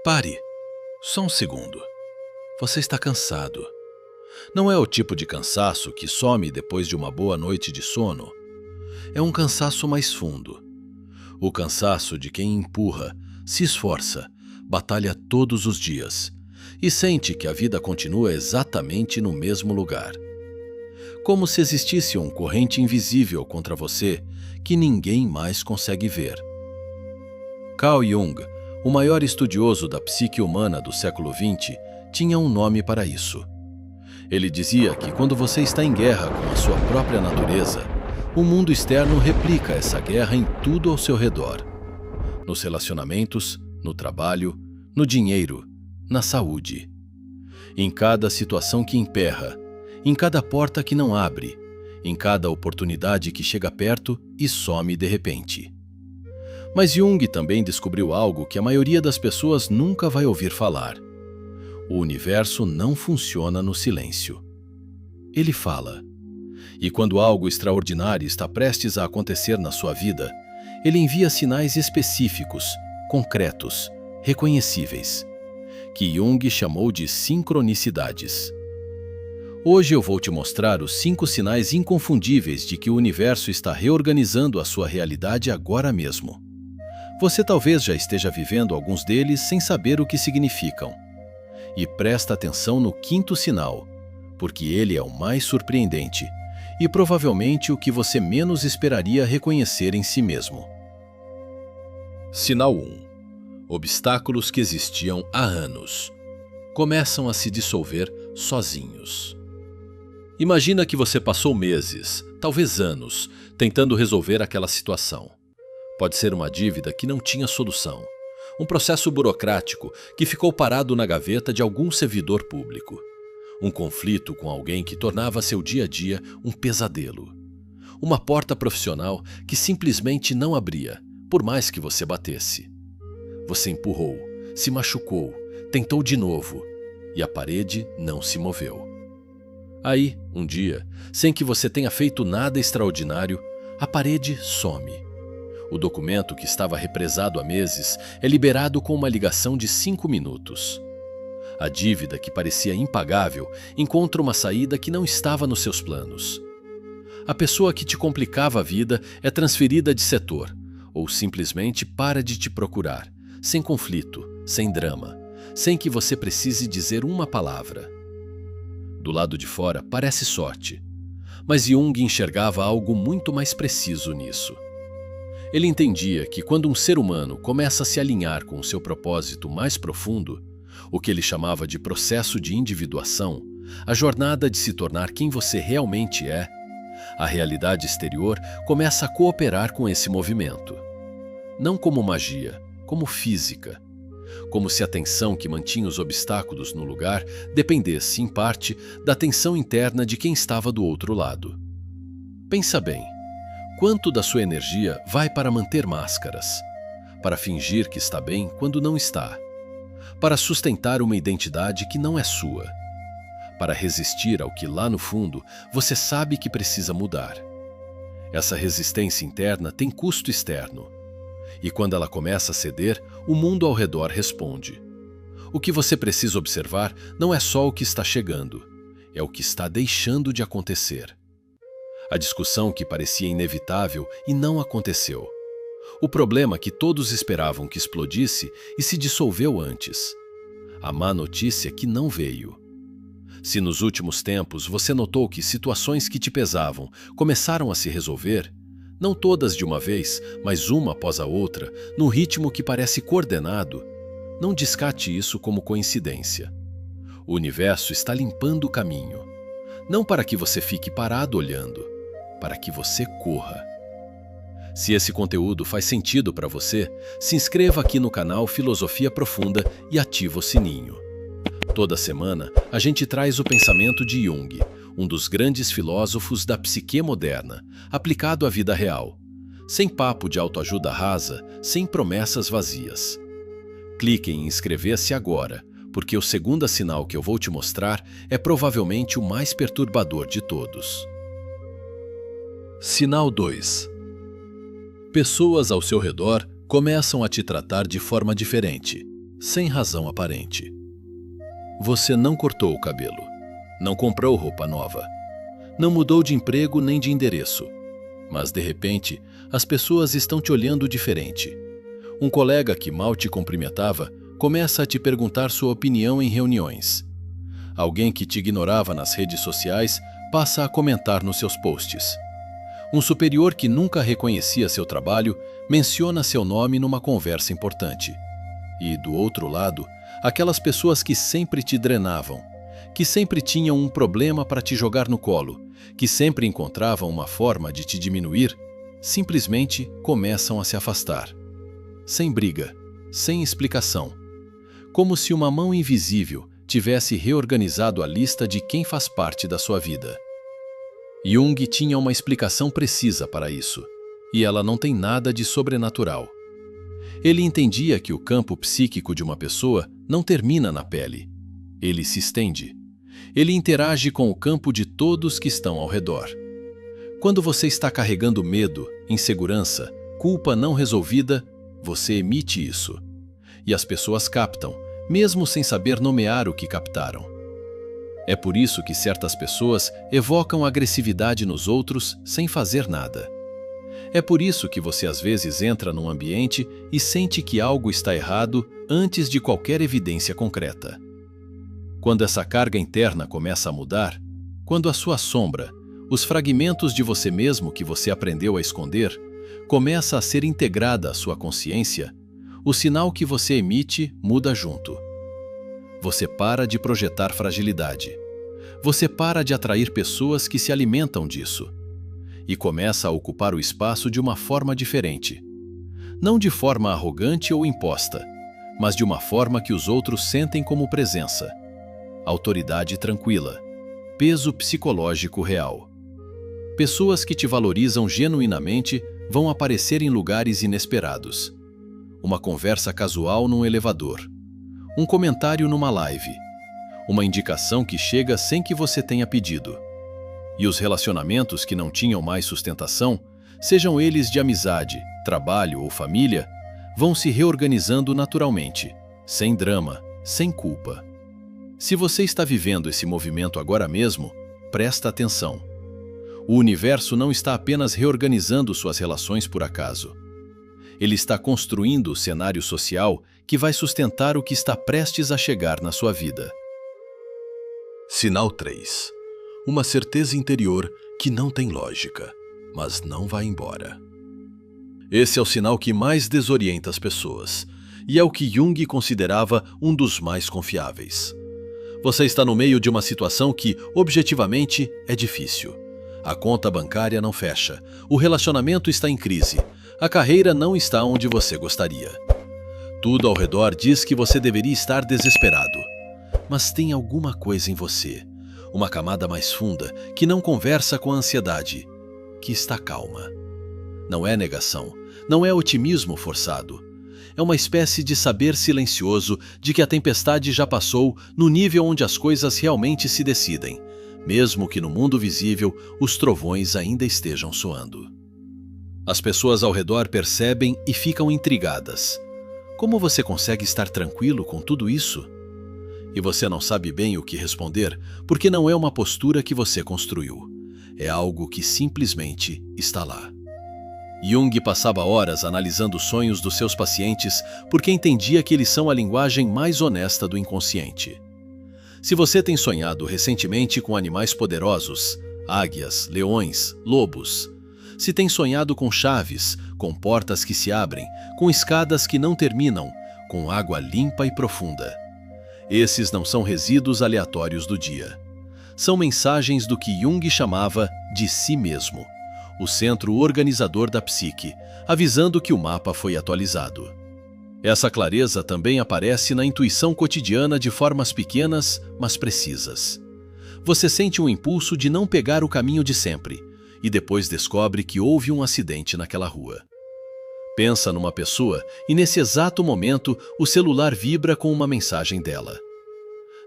Pare, só um segundo. Você está cansado. Não é o tipo de cansaço que some depois de uma boa noite de sono. É um cansaço mais fundo. O cansaço de quem empurra, se esforça, batalha todos os dias e sente que a vida continua exatamente no mesmo lugar. Como se existisse um corrente invisível contra você que ninguém mais consegue ver. Carl Jung, o maior estudioso da psique humana do século XX, tinha um nome para isso. Ele dizia que quando você está em guerra com a sua própria natureza, o mundo externo replica essa guerra em tudo ao seu redor. Nos relacionamentos, no trabalho, no dinheiro, na saúde. Em cada situação que emperra, em cada porta que não abre, em cada oportunidade que chega perto e some de repente. Mas Jung também descobriu algo que a maioria das pessoas nunca vai ouvir falar. O universo não funciona no silêncio. Ele fala. E quando algo extraordinário está prestes a acontecer na sua vida, ele envia sinais específicos, concretos, reconhecíveis, que Jung chamou de sincronicidades. Hoje eu vou te mostrar os 5 sinais inconfundíveis de que o universo está reorganizando a sua realidade agora mesmo. Você talvez já esteja vivendo alguns deles sem saber o que significam. E presta atenção no 5º sinal, porque ele é o mais surpreendente e provavelmente o que você menos esperaria reconhecer em si mesmo. Sinal 1. Obstáculos que existiam há anos começam a se dissolver sozinhos. Imagina que você passou meses, talvez anos, tentando resolver aquela situação. Pode ser uma dívida que não tinha solução, um processo burocrático que ficou parado na gaveta de algum servidor público, um conflito com alguém que tornava seu dia a dia um pesadelo, uma porta profissional que simplesmente não abria, por mais que você batesse. Você empurrou, se machucou, tentou de novo, e a parede não se moveu. Aí, um dia, sem que você tenha feito nada extraordinário, a parede some. O documento que estava represado há meses é liberado com uma ligação de 5 minutos. A dívida que parecia impagável encontra uma saída que não estava nos seus planos. A pessoa que te complicava a vida é transferida de setor, ou simplesmente para de te procurar, sem conflito, sem drama, sem que você precise dizer uma palavra. Do lado de fora parece sorte, mas Jung enxergava algo muito mais preciso nisso. Ele entendia que quando um ser humano começa a se alinhar com o seu propósito mais profundo, o que ele chamava de processo de individuação, a jornada de se tornar quem você realmente é, a realidade exterior começa a cooperar com esse movimento. Não como magia, como física. Como se a tensão que mantinha os obstáculos no lugar dependesse, em parte, da tensão interna de quem estava do outro lado. Pensa bem. Quanto da sua energia vai para manter máscaras? Para fingir que está bem quando não está? Para sustentar uma identidade que não é sua? Para resistir ao que lá no fundo você sabe que precisa mudar? Essa resistência interna tem custo externo. E quando ela começa a ceder, o mundo ao redor responde. O que você precisa observar não é só o que está chegando, é o que está deixando de acontecer. A discussão que parecia inevitável e não aconteceu. O problema que todos esperavam que explodisse e se dissolveu antes. A má notícia que não veio. Se nos últimos tempos você notou que situações que te pesavam começaram a se resolver, não todas de uma vez, mas uma após a outra, num ritmo que parece coordenado, não descarte isso como coincidência. O universo está limpando o caminho. Não para que você fique parado olhando, para que você corra. Se esse conteúdo faz sentido para você, se inscreva aqui no canal Filosofia Profunda e ativa o sininho. Toda semana, a gente traz o pensamento de Jung, um dos grandes filósofos da psique moderna, aplicado à vida real. Sem papo de autoajuda rasa, sem promessas vazias. Clique em inscrever-se agora, porque o segundo sinal que eu vou te mostrar é provavelmente o mais perturbador de todos. Sinal 2. Pessoas ao seu redor começam a te tratar de forma diferente, sem razão aparente. Você não cortou o cabelo, não comprou roupa nova, não mudou de emprego nem de endereço, mas de repente as pessoas estão te olhando diferente. Um colega que mal te cumprimentava começa a te perguntar sua opinião em reuniões. Alguém que te ignorava nas redes sociais passa a comentar nos seus posts. Um superior que nunca reconhecia seu trabalho menciona seu nome numa conversa importante. E, do outro lado, aquelas pessoas que sempre te drenavam, que sempre tinham um problema para te jogar no colo, que sempre encontravam uma forma de te diminuir, simplesmente começam a se afastar. Sem briga, sem explicação. Como se uma mão invisível tivesse reorganizado a lista de quem faz parte da sua vida. Jung tinha uma explicação precisa para isso, e ela não tem nada de sobrenatural. Ele entendia que o campo psíquico de uma pessoa não termina na pele. Ele se estende. Ele interage com o campo de todos que estão ao redor. Quando você está carregando medo, insegurança, culpa não resolvida, você emite isso. E as pessoas captam, mesmo sem saber nomear o que captaram. É por isso que certas pessoas evocam agressividade nos outros sem fazer nada. É por isso que você às vezes entra num ambiente e sente que algo está errado antes de qualquer evidência concreta. Quando essa carga interna começa a mudar, quando a sua sombra, os fragmentos de você mesmo que você aprendeu a esconder, começa a ser integrada à sua consciência, o sinal que você emite muda junto. Você para de projetar fragilidade. Você para de atrair pessoas que se alimentam disso. E começa a ocupar o espaço de uma forma diferente. Não de forma arrogante ou imposta, mas de uma forma que os outros sentem como presença. Autoridade tranquila. Peso psicológico real. Pessoas que te valorizam genuinamente vão aparecer em lugares inesperados. Uma conversa casual num elevador. Um comentário numa live. Uma indicação que chega sem que você tenha pedido. E os relacionamentos que não tinham mais sustentação, sejam eles de amizade, trabalho ou família, vão se reorganizando naturalmente, sem drama, sem culpa. Se você está vivendo esse movimento agora mesmo, presta atenção. O universo não está apenas reorganizando suas relações por acaso. Ele está construindo o cenário social que vai sustentar o que está prestes a chegar na sua vida. Sinal 3. Uma certeza interior que não tem lógica, mas não vai embora. Esse é o sinal que mais desorienta as pessoas, e é o que Jung considerava um dos mais confiáveis. Você está no meio de uma situação que, objetivamente, é difícil. A conta bancária não fecha, o relacionamento está em crise, a carreira não está onde você gostaria. Tudo ao redor diz que você deveria estar desesperado. Mas tem alguma coisa em você, uma camada mais funda, que não conversa com a ansiedade, que está calma. Não é negação, não é otimismo forçado. É uma espécie de saber silencioso de que a tempestade já passou no nível onde as coisas realmente se decidem, mesmo que no mundo visível os trovões ainda estejam soando. As pessoas ao redor percebem e ficam intrigadas. Como você consegue estar tranquilo com tudo isso? E você não sabe bem o que responder, porque não é uma postura que você construiu. É algo que simplesmente está lá. Jung passava horas analisando os sonhos dos seus pacientes porque entendia que eles são a linguagem mais honesta do inconsciente. Se você tem sonhado recentemente com animais poderosos, águias, leões, lobos, se tem sonhado com chaves, com portas que se abrem, com escadas que não terminam, com água limpa e profunda. Esses não são resíduos aleatórios do dia. São mensagens do que Jung chamava de si mesmo, o centro organizador da psique, avisando que o mapa foi atualizado. Essa clareza também aparece na intuição cotidiana de formas pequenas, mas precisas. Você sente um impulso de não pegar o caminho de sempre, e depois descobre que houve um acidente naquela rua. Pensa numa pessoa e nesse exato momento o celular vibra com uma mensagem dela.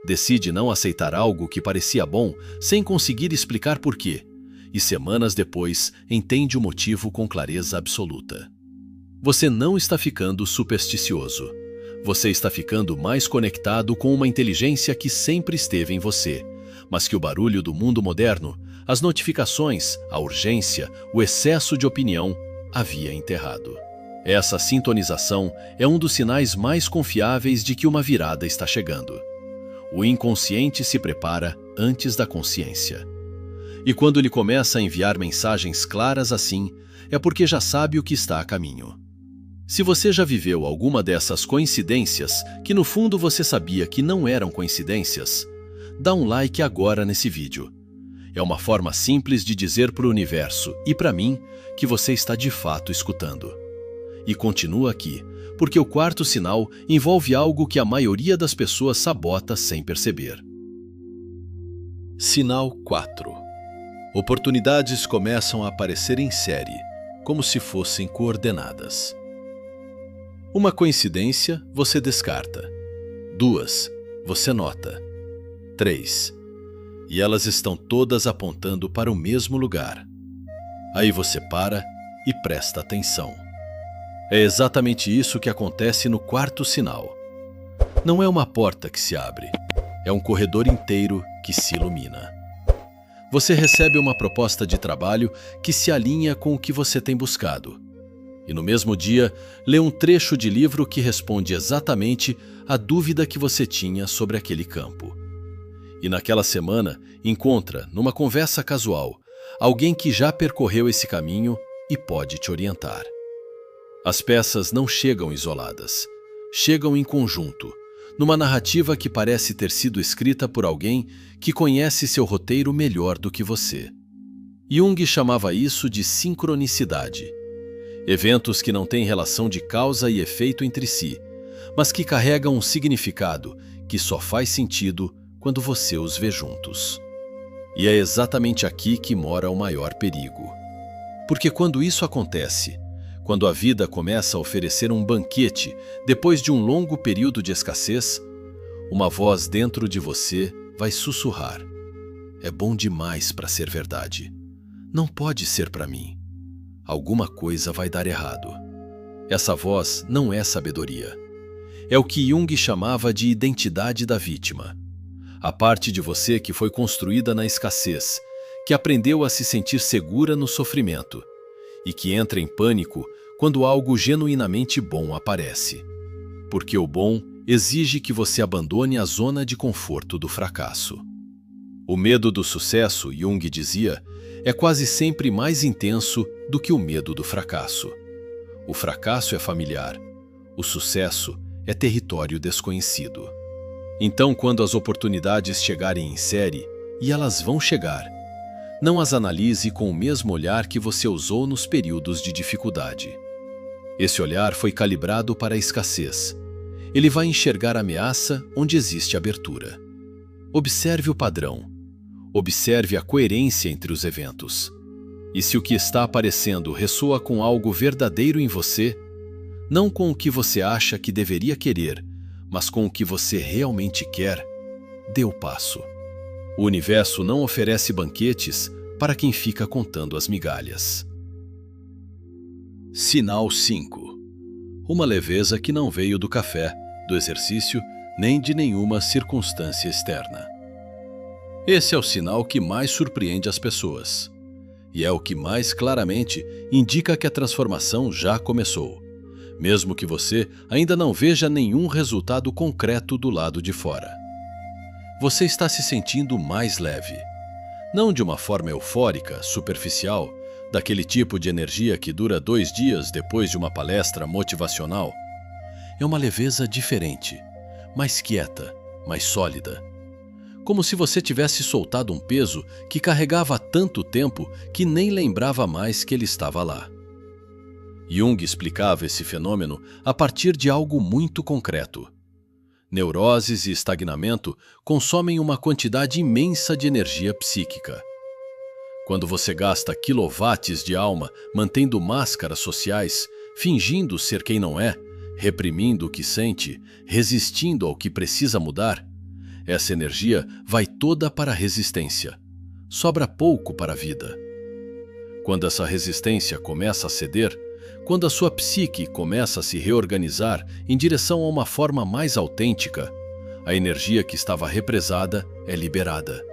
Decide não aceitar algo que parecia bom sem conseguir explicar por quê, e semanas depois entende o motivo com clareza absoluta. Você não está ficando supersticioso. Você está ficando mais conectado com uma inteligência que sempre esteve em você, mas que o barulho do mundo moderno, as notificações, a urgência, o excesso de opinião havia enterrado. Essa sintonização é um dos sinais mais confiáveis de que uma virada está chegando. O inconsciente se prepara antes da consciência. E quando ele começa a enviar mensagens claras assim, é porque já sabe o que está a caminho. Se você já viveu alguma dessas coincidências, que no fundo você sabia que não eram coincidências, dá um like agora nesse vídeo. É uma forma simples de dizer para o universo e para mim que você está de fato escutando. E continua aqui, porque o quarto sinal envolve algo que a maioria das pessoas sabota sem perceber. Sinal 4. Oportunidades começam a aparecer em série, como se fossem coordenadas. Uma coincidência você descarta. 2, você nota. 3, e elas estão todas apontando para o mesmo lugar. Aí você para e presta atenção. É exatamente isso que acontece no quarto sinal. Não é uma porta que se abre, é um corredor inteiro que se ilumina. Você recebe uma proposta de trabalho que se alinha com o que você tem buscado. E no mesmo dia, lê um trecho de livro que responde exatamente a dúvida que você tinha sobre aquele campo. E naquela semana, encontra, numa conversa casual, alguém que já percorreu esse caminho e pode te orientar. As peças não chegam isoladas, chegam em conjunto, numa narrativa que parece ter sido escrita por alguém que conhece seu roteiro melhor do que você. Jung chamava isso de sincronicidade. Eventos que não têm relação de causa e efeito entre si, mas que carregam um significado que só faz sentido quando você os vê juntos. E é exatamente aqui que mora o maior perigo. Porque quando isso acontece, quando a vida começa a oferecer um banquete depois de um longo período de escassez, uma voz dentro de você vai sussurrar: é bom demais para ser verdade. Não pode ser para mim. Alguma coisa vai dar errado. Essa voz não é sabedoria. É o que Jung chamava de identidade da vítima. A parte de você que foi construída na escassez, que aprendeu a se sentir segura no sofrimento e que entra em pânico quando algo genuinamente bom aparece. Porque o bom exige que você abandone a zona de conforto do fracasso. O medo do sucesso, Jung dizia, é quase sempre mais intenso do que o medo do fracasso. O fracasso é familiar, o sucesso é território desconhecido. Então, quando as oportunidades chegarem em série, e elas vão chegar, não as analise com o mesmo olhar que você usou nos períodos de dificuldade. Esse olhar foi calibrado para a escassez. Ele vai enxergar a ameaça onde existe abertura. Observe o padrão. Observe a coerência entre os eventos. E se o que está aparecendo ressoa com algo verdadeiro em você, não com o que você acha que deveria querer, mas com o que você realmente quer, dê o passo. O universo não oferece banquetes para quem fica contando as migalhas. Sinal 5. Uma leveza que não veio do café, do exercício, nem de nenhuma circunstância externa. Esse é o sinal que mais surpreende as pessoas. E é o que mais claramente indica que a transformação já começou, mesmo que você ainda não veja nenhum resultado concreto do lado de fora. Você está se sentindo mais leve. Não de uma forma eufórica, superficial, daquele tipo de energia que dura 2 dias depois de uma palestra motivacional. É uma leveza diferente, mais quieta, mais sólida. Como se você tivesse soltado um peso que carregava há tanto tempo que nem lembrava mais que ele estava lá. Jung explicava esse fenômeno a partir de algo muito concreto. Neuroses e estagnamento consomem uma quantidade imensa de energia psíquica. Quando você gasta quilowatts de alma mantendo máscaras sociais, fingindo ser quem não é, reprimindo o que sente, resistindo ao que precisa mudar, essa energia vai toda para a resistência. Sobra pouco para a vida. Quando essa resistência começa a ceder, Quando a sua psique começa a se reorganizar em direção a uma forma mais autêntica, a energia que estava represada é liberada.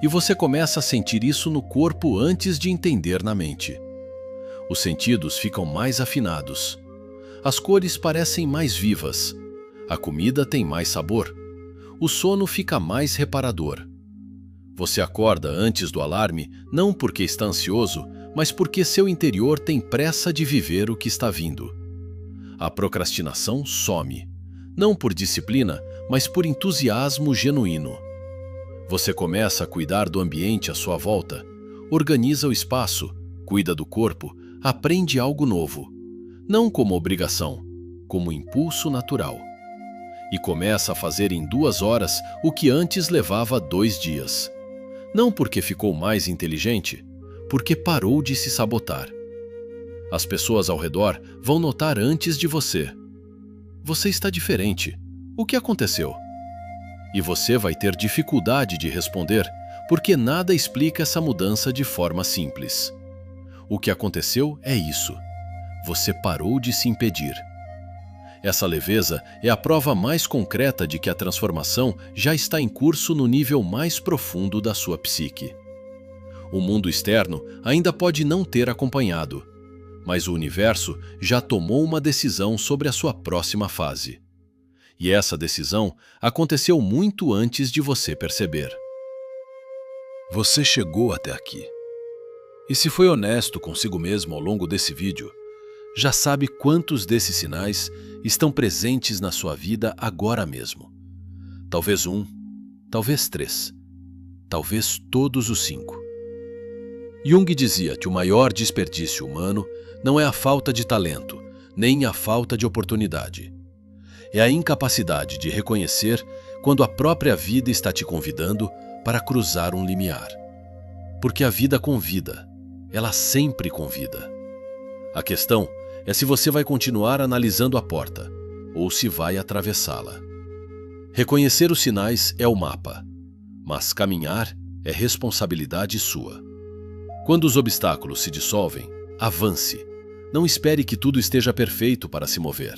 E você começa a sentir isso no corpo antes de entender na mente. Os sentidos ficam mais afinados. As cores parecem mais vivas. A comida tem mais sabor. O sono fica mais reparador. Você acorda antes do alarme não porque está ansioso, mas porque seu interior tem pressa de viver o que está vindo. A procrastinação some, não por disciplina, mas por entusiasmo genuíno. Você começa a cuidar do ambiente à sua volta, organiza o espaço, cuida do corpo, aprende algo novo, não como obrigação, como impulso natural. E começa a fazer em 2 horas o que antes levava 2 dias. Não porque ficou mais inteligente, porque parou de se sabotar. As pessoas ao redor vão notar antes de você. Você está diferente. O que aconteceu? E você vai ter dificuldade de responder, porque nada explica essa mudança de forma simples. O que aconteceu é isso. Você parou de se impedir. Essa leveza é a prova mais concreta de que a transformação já está em curso no nível mais profundo da sua psique. O mundo externo ainda pode não ter acompanhado, mas o universo já tomou uma decisão sobre a sua próxima fase. E essa decisão aconteceu muito antes de você perceber. Você chegou até aqui. E se foi honesto consigo mesmo ao longo desse vídeo, já sabe quantos desses sinais estão presentes na sua vida agora mesmo. Talvez 1, talvez 3, talvez todos os 5. Jung dizia que o maior desperdício humano não é a falta de talento, nem a falta de oportunidade. É a incapacidade de reconhecer quando a própria vida está te convidando para cruzar um limiar. Porque a vida convida, ela sempre convida. A questão é se você vai continuar analisando a porta ou se vai atravessá-la. Reconhecer os sinais é o mapa, mas caminhar é responsabilidade sua. Quando os obstáculos se dissolvem, avance. Não espere que tudo esteja perfeito para se mover.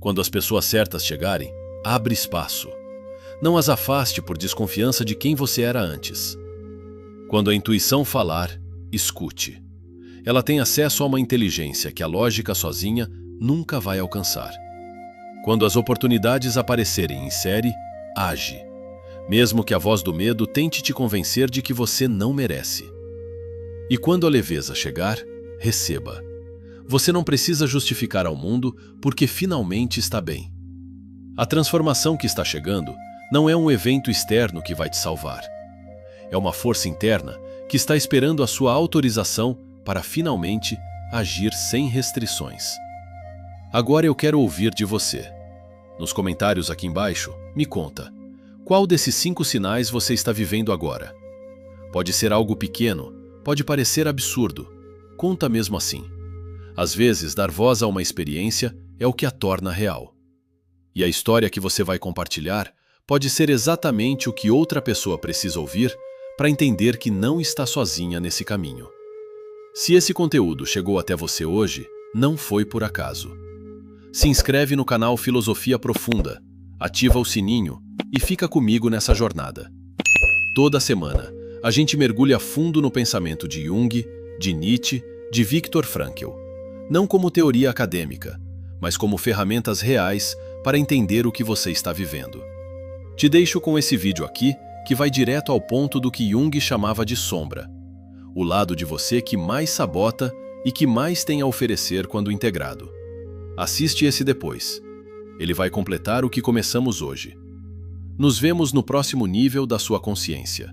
Quando as pessoas certas chegarem, abre espaço. Não as afaste por desconfiança de quem você era antes. Quando a intuição falar, escute. Ela tem acesso a uma inteligência que a lógica sozinha nunca vai alcançar. Quando as oportunidades aparecerem em série, age. Mesmo que a voz do medo tente te convencer de que você não merece. E quando a leveza chegar, receba. Você não precisa justificar ao mundo porque finalmente está bem. A transformação que está chegando não é um evento externo que vai te salvar. É uma força interna que está esperando a sua autorização para finalmente agir sem restrições. Agora eu quero ouvir de você. Nos comentários aqui embaixo, me conta. Qual desses 5 sinais você está vivendo agora? Pode ser algo pequeno, pode parecer absurdo. Conta mesmo assim. Às vezes, dar voz a uma experiência é o que a torna real. E a história que você vai compartilhar pode ser exatamente o que outra pessoa precisa ouvir para entender que não está sozinha nesse caminho. Se esse conteúdo chegou até você hoje, não foi por acaso. Se inscreve no canal Filosofia Profunda, ativa o sininho e fica comigo nessa jornada. Toda semana, a gente mergulha fundo no pensamento de Jung, de Nietzsche, de Viktor Frankl. Não como teoria acadêmica, mas como ferramentas reais para entender o que você está vivendo. Te deixo com esse vídeo aqui, que vai direto ao ponto do que Jung chamava de sombra. O lado de você que mais sabota e que mais tem a oferecer quando integrado. Assiste esse depois. Ele vai completar o que começamos hoje. Nos vemos no próximo nível da sua consciência.